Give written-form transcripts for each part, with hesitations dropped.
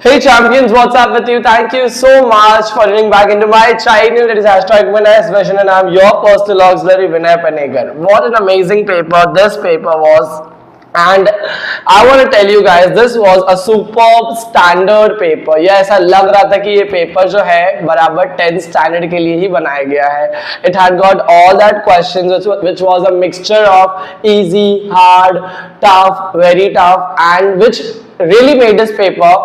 Hey champions, what's up with you? Thank you so much for tuning back into my channel. It is hashtag Vinay's Vision and I'm your personal auxiliary Vinay Panegar. What an amazing paper this paper was. And I want to tell you guys, this was a superb standard paper. ये ऐसा लग रहा था कि ये paper जो है बराबर 10th standard के लिए ही बनाया गया है. It had got all that questions which was a mixture of easy, hard, tough, very tough, and which really made this paper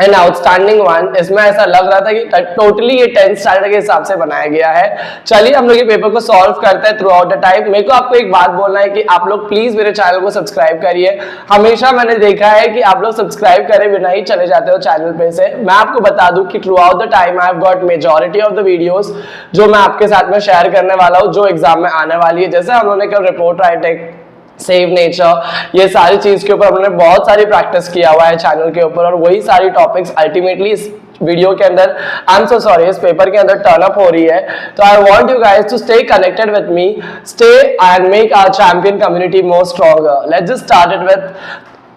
an outstanding one. इसमें ऐसा लग रहा था कि टोटली ये 10th स्टैंडर्ड के हिसाब से बनाया गया है. चलिए हम लोग ये पेपर को सॉल्व करते हैं थ्रू आउट द टाइम. मेरे को आपको एक बात बोलना है कि आप लोग प्लीज मेरे चैनल को सब्सक्राइब करिए. हमेशा मैंने देखा है कि आप लोग सब्सक्राइब करे बिना ही चले जाते हो चैनल पे से. मैं आपको बता दूं कि through out the time I have got majority of the videos जो मैं आपके साथ में शेयर करने वाला हूँ, जो एग्जाम में आने वाली है. जैसे हम लोगों ने कल रिपोर्ट राइटिंग, सेव नेचर, ये सारी चीज के ऊपर हमने बहुत सारी प्रैक्टिस किया हुआ है चैनल के ऊपर, और वही सारी टॉपिक्स अल्टीमेटली इस वीडियो के अंदर, आई एम सो सॉरी, इस पेपर के अंदर टर्न अप हो रही है. तो I want you guys to stay connected with me, stay and make our champion community more stronger. Let's just start it with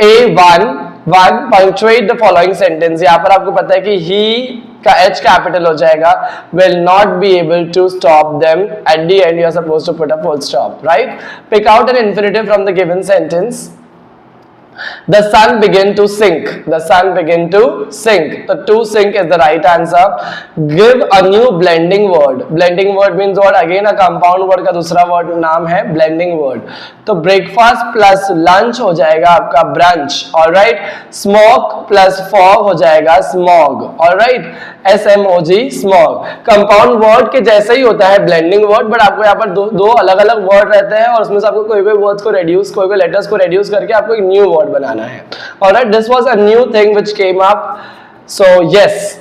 A1. Punctuate the following sentence. यहाँ पर आपको पता है कि ही का H कैपिटल हो जाएगा. will not be able to stop them. At the end you are supposed to put a full stop, right? Pick out an infinitive from the given sentence. The sun began to sink. The sun began to sink. So to sink is the right answer. Give a new blending word. Blending word means what? Again a compound word का दूसरा word नाम है blending word. तो breakfast plus lunch हो जाएगा आपका brunch. All right. Smoke plus fog हो जाएगा smog. All right. SMOG smog. Compound word के जैसे ही होता है blending word, but आपको यहाँ पर दो अलग अलग word रहते हैं और उसमें से आपको कोई words को reduce, कोई letters को reduce करके आपको एक new word बनाना है. Alright, this was a new thing which came up. So yes,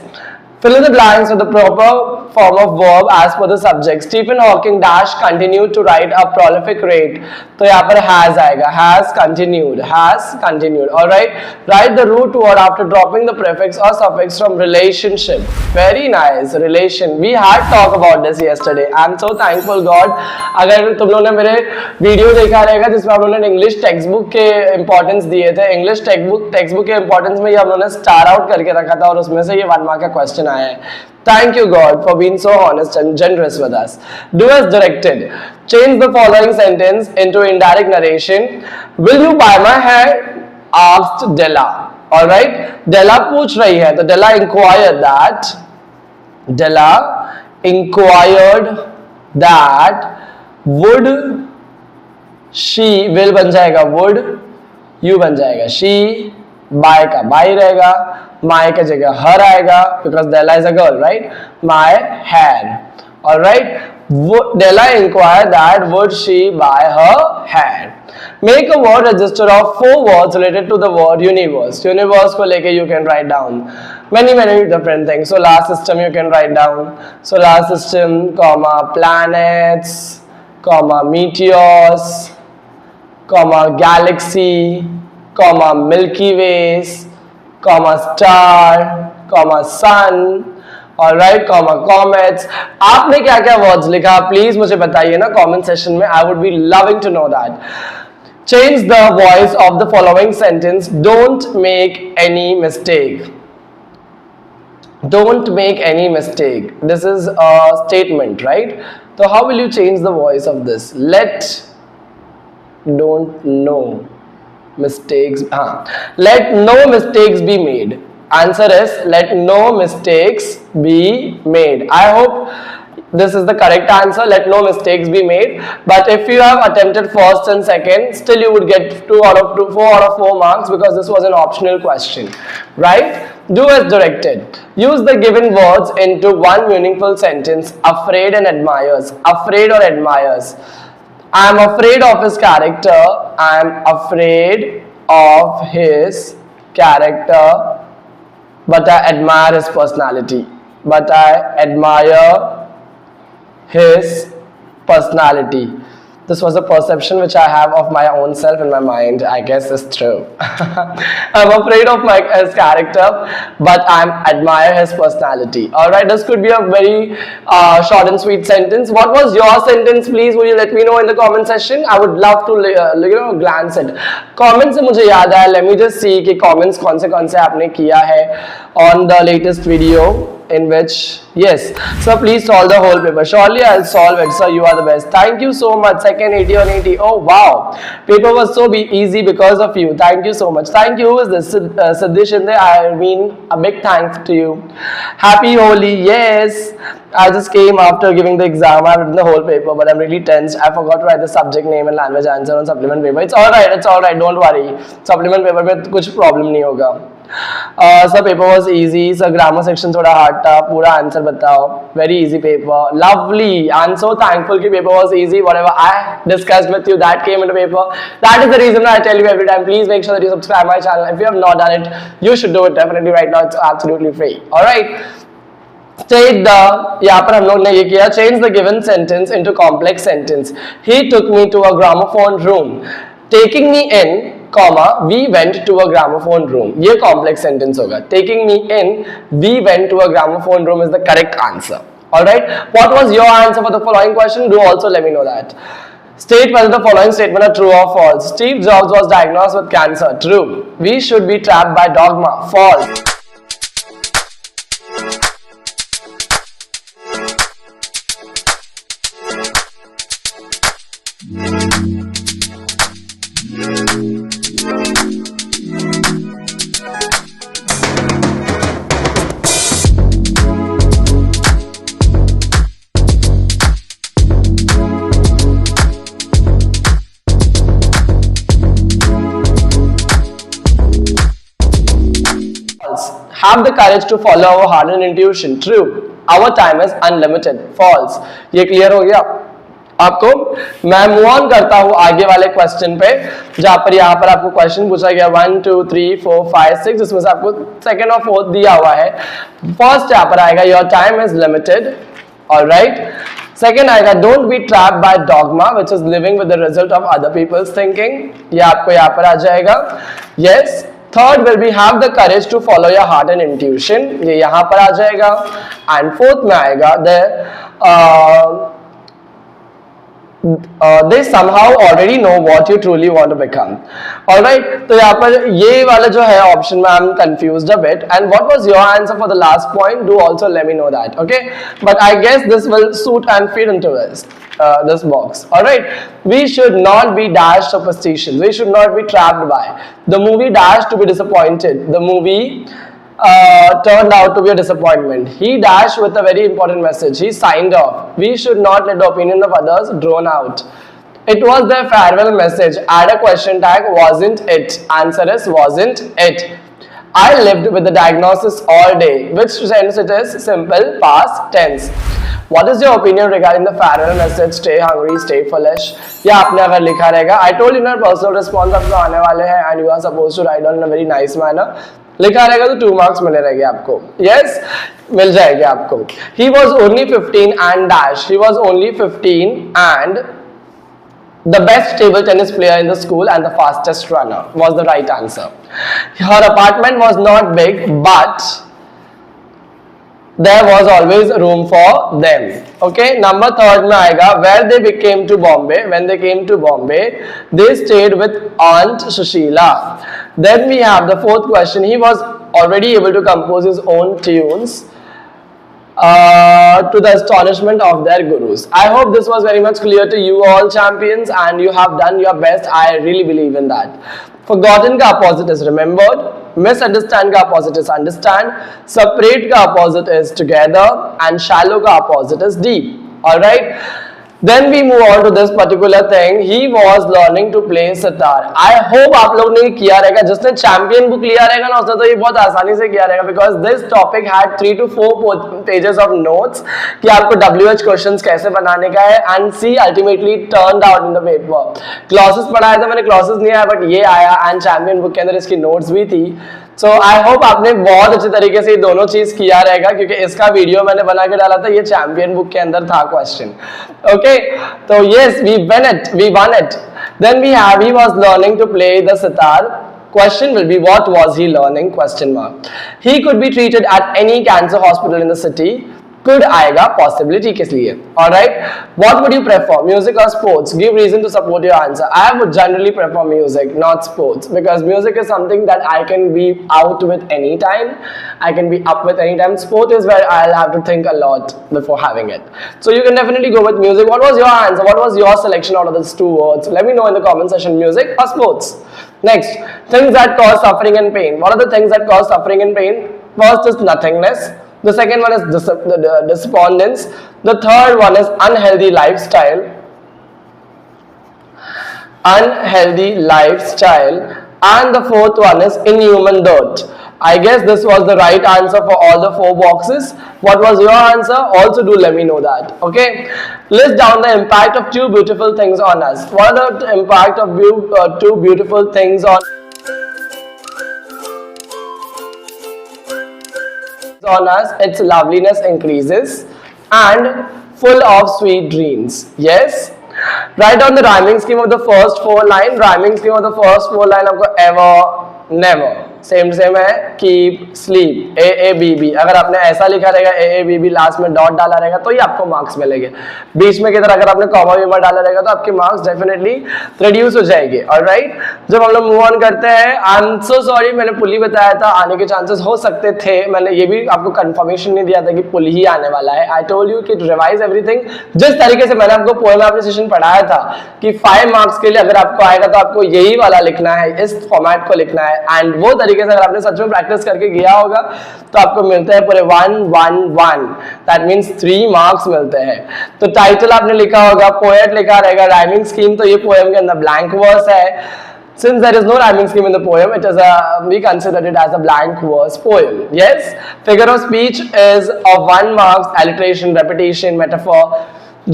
fill in the blanks with the proper form of verb as per the subject. Stephen Hawking dash continued to write a prolific rate. तो यहाँ पर has आएगा. Has continued. Has continued. Alright. Write the root word after dropping the prefix or suffix from relationship. Very nice. Relation. We had talk about this yesterday. I'm so thankful God. अगर तुम लोगों ने मेरे video देखा रहेगा जिसमें हम लोगों ने इंग्लिश टेक्स्ट बुक के इंपॉर्टेंस दिए थे, इंग्लिश टेक्स्ट बुक के इंपॉर्टेंस में ये हम लोगों ने स्टार आउट करके रखा था और उसमें से ये 1 मार्क का क्वेश्चन आया है. Thank you God for being so honest and generous with us. Do as directed. Change the following sentence into indirect narration. Will you buy my hair? Asked Della. All right. Della पूछ रही है तो Della inquired that. Della inquired that. Would she, will बन जाएगा would, you बन जाएगा she, buy का buy रहेगा, my का जगह her आएगा because Della is a girl, right? My hair. All right. Della inquired that would she buy her hair. Make a word register of 4 words related to the word universe. Universe को लेके you can write down many different things. Solar system you can write down. Solar system, comma planets, comma meteors, comma galaxy, comma Milky Ways, comma star, comma sun, alright, comma comets. आपने क्या क्या words लिखा please मुझे बताइए ना comment session में. I would be loving to know that. Change the voice of the following sentence. Don't make any mistake. Don't make any mistake. This is a statement, right? So how will you change the voice of this? Let, don't, no mistakes. Let no mistakes be made. Answer is let no mistakes be made. I hope this is the correct answer. Let no mistakes be made. But if you have attempted first and second, still you would get 4 out of 4 marks because this was an optional question, right? Do as directed. Use the given words into one meaningful sentence. Afraid and admires. Afraid or admires. I am afraid of his character. I am afraid of his character, but I admire his personality. But I admire his personality. This was a perception which I have of my own self in my mind. I guess is true. I'm afraid of his character, but I admire his personality. All right, this could be a very short and sweet sentence. What was your sentence, please? Will you let me know in the comment section? I would love to glance it. Comments से मुझे याद आया. Let me just see कि comments कौन से आपने किया है on the latest video. In which, yes, so please solve the whole paper. Surely I'll solve it, sir. You are the best. Thank you so much. Second 80 on 80. Oh wow, paper was so easy because of you. Thank you so much. Thank you. Who is this? Siddish Shinde. I mean, a big thanks to you. Happy Holi. Yes, I just came after giving the exam. I've written the whole paper, but I'm really tensed. I forgot to write the subject name and language answer on supplement paper. It's all right. It's all right. Don't worry. Supplement paper में कुछ problem नहीं होगा. Sir, paper was easy. Sir, grammar section थोड़ा hard था. पूरा answer बताओ. Very easy paper. Lovely. I'm so thankful कि paper was easy. Whatever I discussed with you, that came into paper. That is the reason I tell you every time. Please make sure that you subscribe my channel. If you have not done it, you should do it definitely right now. It's absolutely free. All right. State the, यहाँ पर हम लोग ने ये किया, change the given sentence into complex sentence. He took me to a gramophone room. Taking me in, comma, we went to a gramophone room. ये complex sentence होगा. Taking me in, we went to a gramophone room is the correct answer. Alright? What was your answer for the following question? Do also let me know that. State whether the following statement are true or false. Steve Jobs was diagnosed with cancer. True. We should be trapped by dogma. False. Have the courage to follow our heart and intuition. True. Our time is unlimited. False. ये clear हो गया आपको? मैं move on करता हूँ आगे वाले question पे, जहां पर यहाँ पर आपको क्वेश्चन पूछा गया 1 2 3 4 5 6, जिसमें से आपको सेकंड और फोर्थ दिया हुआ है. फर्स्ट यहाँ पर आएगा your time is limited. Alright. Second आएगा don't be trapped by dogma which is living with the result of other people's thinking. ये आपको यहाँ पर आ जाएगा. Yes. Third will be have the courage to follow your heart and intuition. ये यहाँ पर आ जाएगा. एंड फोर्थ में आएगा they somehow already know what you truly want to become. All right. तो यहाँ पर ये वाला जो है ऑप्शन में I'm confused a bit. And what was your answer for the last point? Do also let me know that. Okay. But I guess this will suit and fit into this box. All right. We should not be dashed superstitions. We should not be trapped by the movie Dash to be disappointed. The movie turned out to be a disappointment. He dashed with a very important message. He signed off. We should not let the opinion of others drown out. It was their farewell message. Add a question tag. Wasn't it? Answer is wasn't it. I lived with the diagnosis all day. Which tense it is? Simple past tense. What is your opinion regarding the farewell message? Stay hungry, stay foolish. या आपने अगर लिखा रहेगा, I told you ना personal response आपको आने वाले हैं and you are supposed to write down in a very nice manner. लिखा रहेगा तो 2 marks मिले रहेंगे आपको. Yes, मिल जाएंगे आपको. He was only 15 and dash. He was only 15 and the best table tennis player in the school and the fastest runner was the right answer. Her apartment was not big, but there was always room for them. Okay, number third में आएगा where they came to Bombay. When they came to Bombay, they stayed with Aunt Sushila. Then we have the fourth question. He was already able to compose his own tunes to the astonishment of their gurus. I hope this was very much clear to you all champions and you have done your best. I really believe in that. Forgotten का opposite is remembered. Misunderstand का opposite is understand. Separate का opposite is together. And shallow का opposite is deep. Alright. Then we move on to this particular thing. He was learning to play sitar. I hope आप लोग ने किया रहेगा. जिसने champion book लिया रहेगा ना उसने तो ये बहुत आसानी से किया रहेगा because this topic had 3 to 4 pages of notes कि आपको WH questions कैसे बनाने का है and see ultimately turned out in the paper. Clauses पढ़ाया था मैंने, clauses नहीं आया but ये आया and चैंपियन बुक के अंदर इसकी notes भी थी. सो आई होप आपने बहुत अच्छे तरीके से ये दोनों चीज किया रहेगा, क्योंकि इसका वीडियो मैंने बना के डाला था, ये चैंपियन बुक के अंदर था क्वेश्चन. ओके, तो yes we won it. Then we have he was learning to play the sitar. Question will be, what was he learning? Question mark. He could be treated at any cancer hospital in the city. Could आएगा possibility किस लिए? Alright. What would you prefer, music or sports? Give reason to support your answer. I would generally prefer music, not sports, because music is something that I can be out with any time. I can be up with any time. Sport is where I'll have to think a lot before having it. So you can definitely go with music. What was your answer? What was your selection out of these two words? Let me know in the comment section. Music or sports? Next, things that cause suffering and pain. What are the things that cause suffering and pain? First is nothingness. The second one is despondence. The third one is unhealthy lifestyle. Unhealthy lifestyle. And the fourth one is inhuman dirt. I guess this was the right answer for all the 4 boxes. What was your answer? Also do let me know that. Okay. List down the impact of 2 beautiful things on us. What are the impact of 2 beautiful things on us? Its loveliness increases and full of sweet dreams. Yes. Write down the rhyming scheme of the first 4 line. Rhyming scheme of the first 4 line आपको ever, never, same है. Keep, sleep, AABB. अगर आपने ऐसा लिखा रहेगा AABB, last में dot डाला रहेगा तो ही आपको मार्क्स मिलेंगे. बीच में किधर अगर आपने कॉमा बीमा डाला रहेगा तो आपके मार्क्स डेफिनेटली रिड्यूस हो जाएंगे. ऑलराइट, जब हम लोग मूव ऑन करते हैं, आई एम सो सॉरी, मैंने पुल ही बताया था, आने के चांसेस हो सकते थे. मैंने ये भी आपको कंफर्मेशन नहीं दिया था कि पुल ही आने वाला है. आई टोल्ड यू कि रिवाइज एवरीथिंग. जिस तरीके से मैंने आपको पोएम एप्रिसिएशन पढ़ाया था कि 5 मार्क्स के लिए अगर आपको आएगा तो आपको यही वाला लिखना है, इस फॉर्मेट को लिखना है. एंड वो तरीके से अगर आपने सच में प्रैक्टिस करके गया होगा तो आपको मिलते हैं पूरे 1 1 1. दैट मींस 3 मार्क्स मिलते हैं. तो टाइटल आपने लिखा होगा, पोएट लिखा रहेगा, राइमिंग स्कीम तो ये पोएम के अंदर ब्लैंक वर्स है. Since there is no rhyming scheme in the poem, it is we consider it as a blank verse poem. Yes, figure of speech is of 1 marks, alliteration, repetition, metaphor.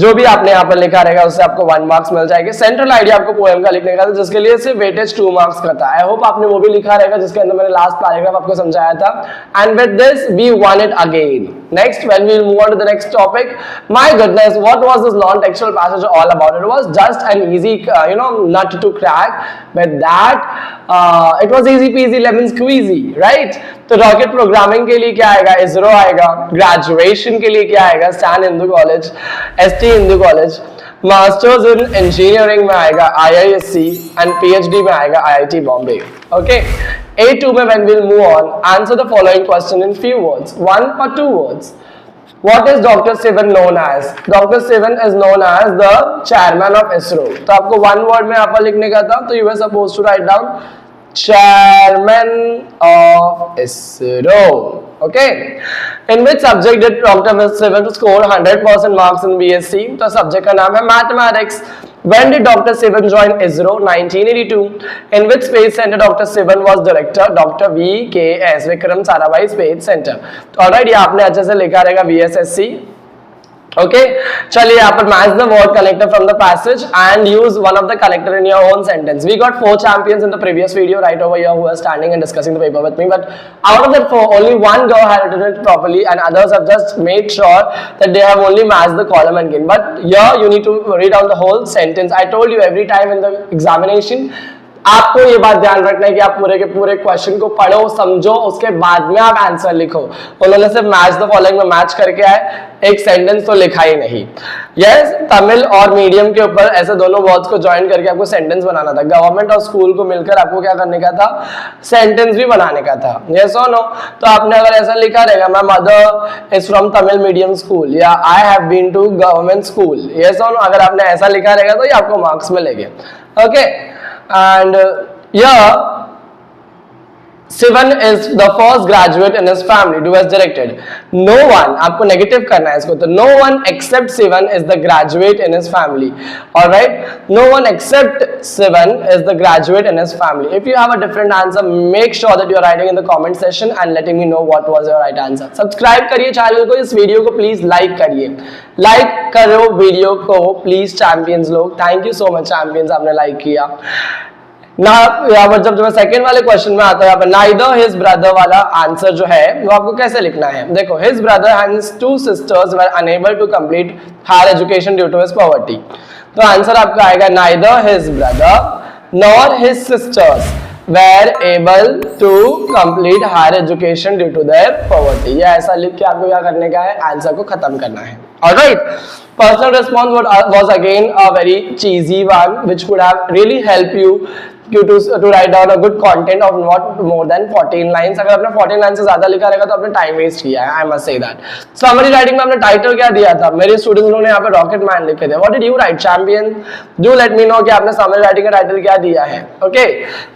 जो भी आपने यहाँ पर लिखा रहेगा उससे आपको 1 मार्क्स मिल जाएंगे. सेंट्रल आइडिया आपको पोएम का लिखने का था, जिसके लिए सिर्फ वेटेज 2 मार्क्स का था. आई होप आपने वो भी लिखा रहेगा जिसके अंदर मैंने लास्ट पैराग्राफ आपको समझाया था. And with this we won it again. Next, when we move on to the next topic, my goodness, what was this non-textual passage all about? It was just an easy, nut to crack. With that, it was easy peasy lemon squeezy, right? तो rocket programming के लिए क्या आएगा? इसरो आएगा. Graduation के लिए क्या आएगा? Stand Hindu college, ST Hindu college. Masters in engineering में आएगा IISc एंड PhD में आएगा IIT बॉम्बे. ओके, A2 में when we'll move on, answer the following question in few words, 1 or 2 words. What is Dr. Sivan known as? Dr. Sivan is known as the chairman of ISRO. तो आपको 1 word में यहाँ पर लिखने का था, तो you were supposed to write down chairman of ISRO. Okay. In which subject did Dr. Sivan score 100% marks in BSc? तो सब्जेक्ट का नाम है mathematics. When did Dr. Sivan join ISRO? 1982. In which space center Dr. Sivan was director? Dr. VKS Vikram Sarabhai Space Center. तो alright, ये आपने अच्छे से लिखा रहेगा VSSC. Okay, चलिए यहाँ पर match the word connector from the passage and use one of the connector in your own sentence. We got 4 champions in the previous video right over here who are standing and discussing the paper with me, but out of that 4, only 1 girl had written it properly and others have just made sure that they have only matched the column again. But here you need to read out the whole sentence. I told you every time in the examination, आपको ये बात ध्यान रखना है कि आप पूरे के पूरे क्वेश्चन को पढ़ो, समझो, उसके बाद में आप आंसर लिखो. उन्होंने सिर्फ मैच द फॉलोइंग में मैच करके आए, एक सेंटेंस तो लिखा ही नहीं. यस, तमिल और मीडियम के ऊपर ऐसे दोनों वर्ड्स को ज्वाइन करके आपको सेंटेंस बनाना था. गवर्नमेंट और स्कूल को मिलकर आपको क्या करने का था? सेंटेंस भी बनाने का था. यस और नो? तो आपने अगर ऐसा लिखा रहेगा, my mother is from Tamil medium school या I have been to government school. Yes और नो? अगर आपने ऐसा लिखा रहेगा तो ये आपको मार्क्स मिलेंगे. Okay, and here Sivan is the first graduate in his family who has directed. No one, आपको नेगेटिव करना है इसको, तो no one except Sivan is the graduate in his family. All right, no one except Sivan is the graduate in his family. If you have a different answer, make sure that you are writing in the comment section and letting me know what was your right answer. Subscribe करिए channel को, इस video को please like करिए. Like करो video को please champions लोग. Thank you so much champions, आपने like किया. ना यहाँ पर जब सेकंड वाले क्वेश्चन में आता है यहाँ पर नाइदर हिज ब्रदर वाला आंसर जो है वो आपको कैसे लिखना है। देखो his brother and his two sisters were unable to complete higher education due to his poverty. तो आंसर आपका आएगा neither his brother nor his sisters were able to complete higher education due to their poverty। ये ऐसा लिख के आपको क्या करने का है, आंसर को खत्म करना है। Alright, personal response was again a very cheesy one which could have really helped you to write down a good content of not more than 14 lines। अगर आपने 14 लाइन से ज्यादा लिखा रहेगा तो आपने टाइम वेस्ट किया है, I must say that. Summary writing में आपने टाइटल क्या दिया था, मेरे स्टूडेंट्स लोगों ने यहाँ पे रॉकेट मैन लिखे थे। What did you write champion, do let me know कि आपने समरी राइटिंग का टाइटल क्या दिया है। ओके,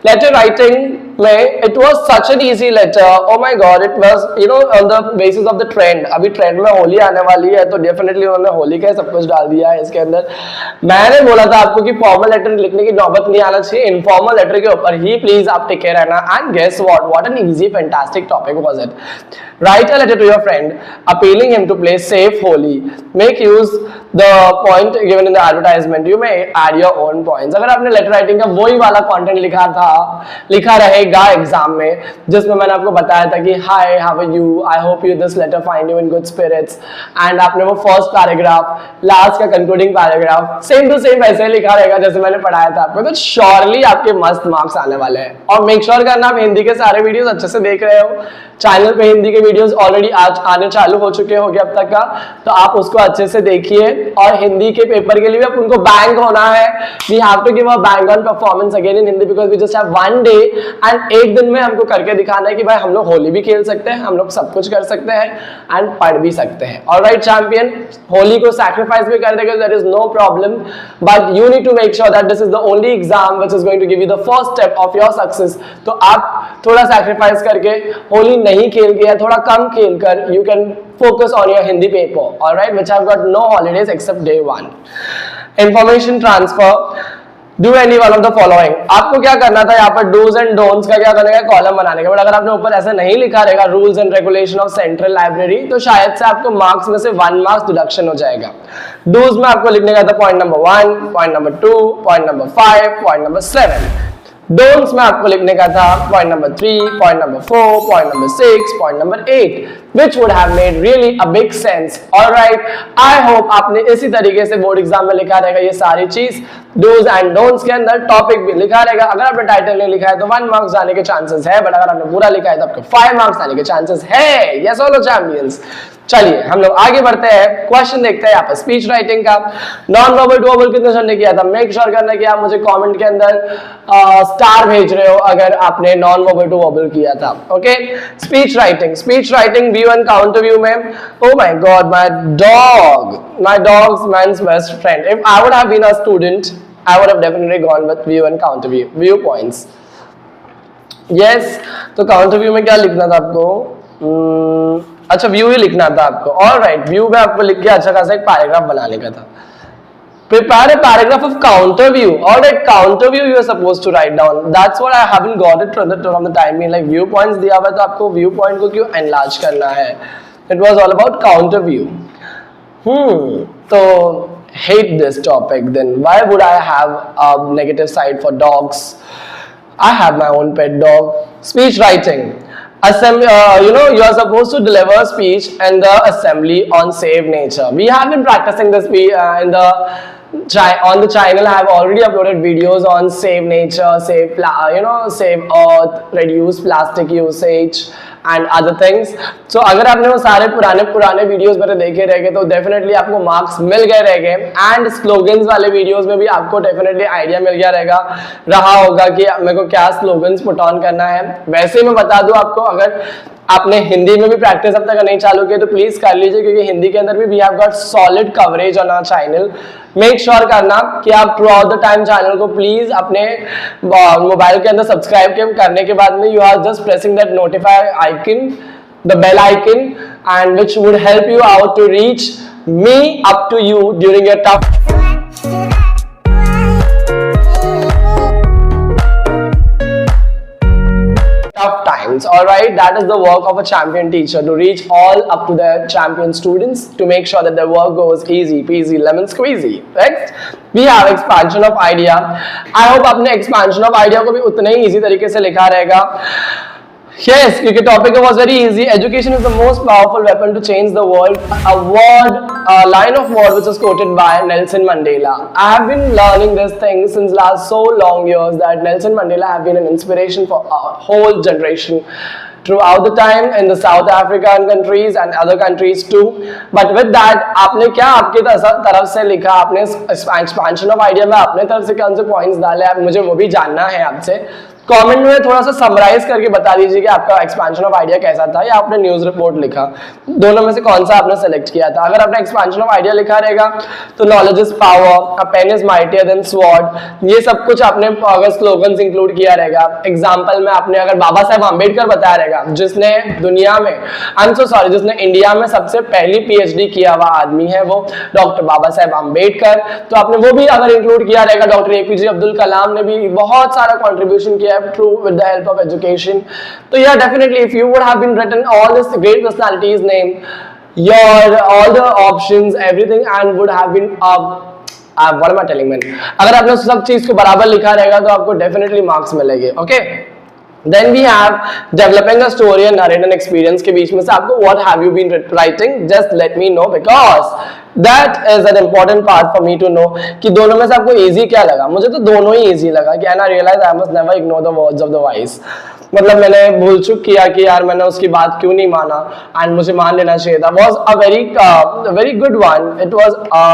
लेटर राइटिंग में it was such an easy letter, oh my god, it was you know on the basis of the trend. अभी trend में होली आने वाली है तो डेफिनेटली उन्होंने होली का सब कुछ डाल दिया है इसके अंदर। मैंने बोला था आपको कि फॉर्मल लेटर लिखने की नौबत नहीं आना चाहिए, इनफॉर्मल लेटर के ऊपर ही प्लीज आप टिके रहना। And guess what an easy fantastic topic was it. Write a letter to your friend appealing him to play safe Holi, make use the point given in the advertisement, you may add your own points. अगर आपने letter writing का वही वाला content लिखा रहेगा exam में जिसमें मैंने आपको बताया था कि hi how are you, I hope you this letter find you in good spirits, and आपने वो फर्स्ट पैराग्राफ लास्ट का concluding paragraph same to same वैसे लिखा रहेगा जैसे मैंने पढ़ाया था आपको, तो श्योरली आपके मस्त मार्क्स आने वाले हैं। और मेक श्योर करना आप हिंदी के सारे वीडियोस अच्छे से देख रहे हो। चैनल पे हिंदी के वीडियोस ऑलरेडी आज आने चालू हो चुके होंगे अब तक का, तो आप उसको अच्छे से देखिए। और हिंदी के पेपर के लिए भी अब उनको बैंक होना है, we have to give a bank on performance again in Hindi because we just have one day and एक दिन में हमको करके दिखाना है कि भाई हम लोग होली भी खेल सकते हैं, हम लोग सब कुछ कर सकते हैं एंड पढ़ भी सकते हैं। ऑलराइट चैंपियन, होली को सैक्रिफाइस भी कर देगा, there is no problem, but you need to make sure that this is the only exam which is going to give you the first step of your success. तो आप थोड़ा sacrifice करके होली नहीं खेल के या थोड़ा कम खेल कर you can focus on your Hindi paper, all right, which have got no holidays except day 1. Information transfer, do any one of the following। आपको क्या करना था यहाँ पर do's and don'ts का क्या करने का कॉलम बनाने का, बट अगर आपने ऊपर ऐसा नहीं लिखा रहेगा rules and regulation of central library तो शायद से आपको मार्क्स में से 1 मार्क्स डिडक्शन हो जाएगा। डूज में आपको लिखने का था point number 1, point number 2, point number 5, point number 7। Don'ts में आपको लिखने का था point number 3, point number 4, point number 6, point number 8, which would have made really a big sense. All right, I hope आपने इसी तरीके से बोर्ड एग्जाम में लिखा रहेगा ये सारी चीज, डूज एंड डोंट्स के अंदर टॉपिक भी लिखा रहेगा। अगर आपने टाइटल नहीं लिखा है तो 1 मार्क्स आने के चांसेस है, बट अगर आपने पूरा लिखा है तो आपको 5 मार्क्स आने के चांसेस है। Yes all champions. चलिए हम लोग आगे बढ़ते हैं, क्वेश्चन देखते हैं यहाँ पर स्पीच राइटिंग का। नॉन वर्बल टू वर्बल कितने जन ने किया था, मेक श्योर करना कि आप मुझे कमेंट के अंदर स्टार भेज रहे हो अगर आपने नॉन वर्बल टू वर्बल किया था। Okay, speech writing view and counter view में, O my God my dog's man's best friend. If I would have been a student I would have definitely gone with view and counter view points. Yes, तो counter view में क्या लिखना था आपको, अच्छा view ही लिखना था आपको। ऑलराइट, व्यू में आपको लिख के अच्छा खासा एक पैराग्राफ बनाने का था। Prepare a paragraph of counter view. Alright, counter view you are supposed to write down. That's what I haven't got it from the time being. Like viewpoints दिया हुआ है तो आपको viewpoint को क्यों enlarge करना है? It was all about counter view. तो hate this topic then. Why would I have a negative side for dogs? I have my own pet dog. Speech writing. You know, you are supposed to deliver speech in the assembly on save nature. We have been practicing this on the channel. I have already uploaded videos on save nature, save earth, reduce plastic usage and other things. So अगर आपने वो सारे पुराने videos मेरे देखे रहेंगे तो definitely आपको मार्क्स मिल गए रहेंगे। एंड स्लोगन्स वाले वीडियोस में भी आपको डेफिनेटली आइडिया मिल गया रहा होगा कि मेरे को क्या स्लोगन्स पुट ऑन करना है। वैसे मैं बता दूं आपको, अगर आपने हिंदी में भी प्रैक्टिस अब तक नहीं चालू किया तो प्लीज कर लीजिए, क्योंकि हिंदी के अंदर भी we have got solid coverage on our channel. Make sure करना कि आप throughout the time channel को प्लीज अपने मोबाइल के अंदर सब्सक्राइब करने के बाद में you are just pressing that notify icon, the bell icon, and which would help you out to reach me up to you during your tough times. All right, that is the work of a champion teacher, to reach all up to their champion students, to make sure that their work goes easy peasy lemon squeezy. Next we have expansion of idea. I hope आपने expansion of idea को भी उतने ही easy तरीके से लिखा रहेगा. Yes, because topic was very easy. Education is the most powerful weapon to change the world. A line of word which was quoted by Nelson Mandela. I have been learning this thing since last so long years that Nelson Mandela have been an inspiration for a whole generation throughout the time in the South African countries and other countries too. But with that, आपने क्या आपकी तरफ से लिखा, आपने expansion of idea में अपने तरफ से कौन से points डाले, मुझे वो भी जानना है आपसे. कमेंट में थोड़ा सा समराइज करके बता दीजिए कि आपका एक्सपेंशन ऑफ आइडिया कैसा था, या आपने न्यूज रिपोर्ट लिखा, दोनों में से कौन सा आपने सेलेक्ट किया था. अगर आपने एक्सपेंशन ऑफ आइडिया लिखा रहेगा तो knowledge is power, a pen is mightier than sword, ये सब कुछ आपने अगर स्लोगन्स इंक्लूड किया रहेगा. एग्जांपल में आपने अगर बाबा साहेब आम्बेडकर बताया रहेगा, जिसने दुनिया में, आई एम सो सॉरी, जिसने इंडिया में सबसे पहली पीएचडी किया हुआ आदमी है वो डॉक्टर बाबा साहेब आम्बेडकर, तो आपने वो भी अगर इंक्लूड किया रहेगा. डॉक्टर एपीजे अब्दुल कलाम ने भी बहुत सारा कॉन्ट्रीब्यूशन किया through with the help of education. So yeah, definitely if you would have been written all this great personalities name, your all the options, everything, and would have been what am I telling man? अगर आपने सब चीज को बराबर लिखा रहेगा तो आपको definitely marks मिलेंगे. Okay. Then we have developing a story and narrate an experience के बीच में से आपको what have you been writing, just let me know because that is an important part for me to know कि दोनों में से आपको easy क्या लगा. मुझे तो दोनों ही easy लगा कि and I realize I must never ignore the words of the wise. मतलब मैंने भूल चुक किया कि यार मैंने उसकी बात क्यों नहीं माना and मुझे मान लेना चाहिए था. Was a very good one. It was a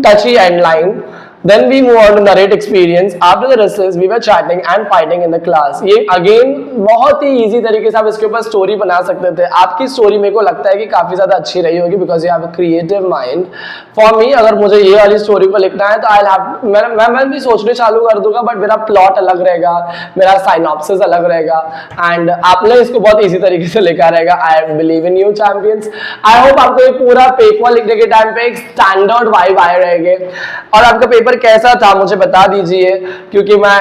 touchy end line. Then we move on to narrate experience. After the recess, we were chatting and fighting in the class. ये again बहुत ही easy तरीके से आप इसके ऊपर story बना सकते थे. आपकी story मेरे को लगता है कि काफी ज़्यादा अच्छी रही होगी because you have a creative mind. For me, अगर मुझे ये वाली story को लिखना है तो I'll have मैं भी सोचने चालू कर दूंगा, but मेरा plot अलग रहेगा, मेरा synopsis अलग रहेगा, and आपने इसको बहुत easy तरीके से लिखा रहेगा. I believe in you, champions. I hope आपको ये पूरा पेपर लिखने के टाइम पे एक standard vibe आए रहेंगे. और आपका पेपर कैसा था मुझे बता दीजिए, क्योंकि मैं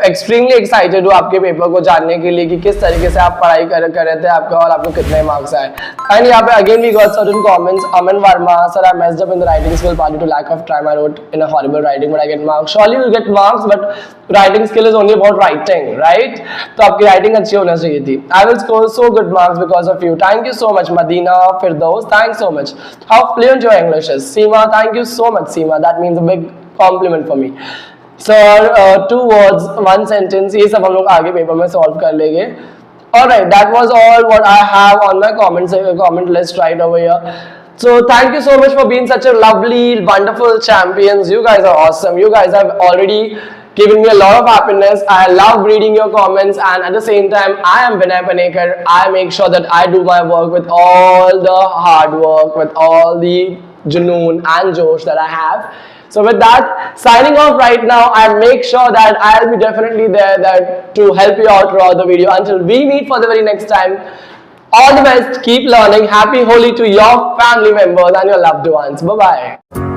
एक्सट्रीमली एक्साइटेड हूँ आपके पेपर को जानने के लिए कि किस तरीके से आप पढ़ाई कर रहे थे आपका और आपको कितने मार्क्स आए. एंड यहाँ पे again we got certain comments. Aman Verma, sir I messed up in the writing skill party to lack of time. I wrote in a horrible writing but I get marks. Surely you will get marks, but writing skill is only about writing, right? तो आपकी writing अच्छी होना चाहिए थी. I will score so good marks because of you. Thank you so much Madina Firdaus, thanks so much. How fluent your English is. Seema, thank you so much Seema, that means a big compliment for me. So 2 words 1 sentence, ये सब हम लोग आगे paper में solve कर लेंगे. Alright, that was all what I have on my comment list right over here. So thank you so much for being such a lovely, wonderful champions. You guys are awesome. You guys have already given me a lot of happiness. I love reading your comments, and at the same time, I am Vinay Panekar. I make sure that I do my work with all the hard work, with all the junoon and josh that I have. So with that, signing off right now. I make sure that I'll be definitely there to help you out throughout the video. Until we meet for the very next time, all the best, keep learning. Happy Holi to your family members and your loved ones. Bye-bye.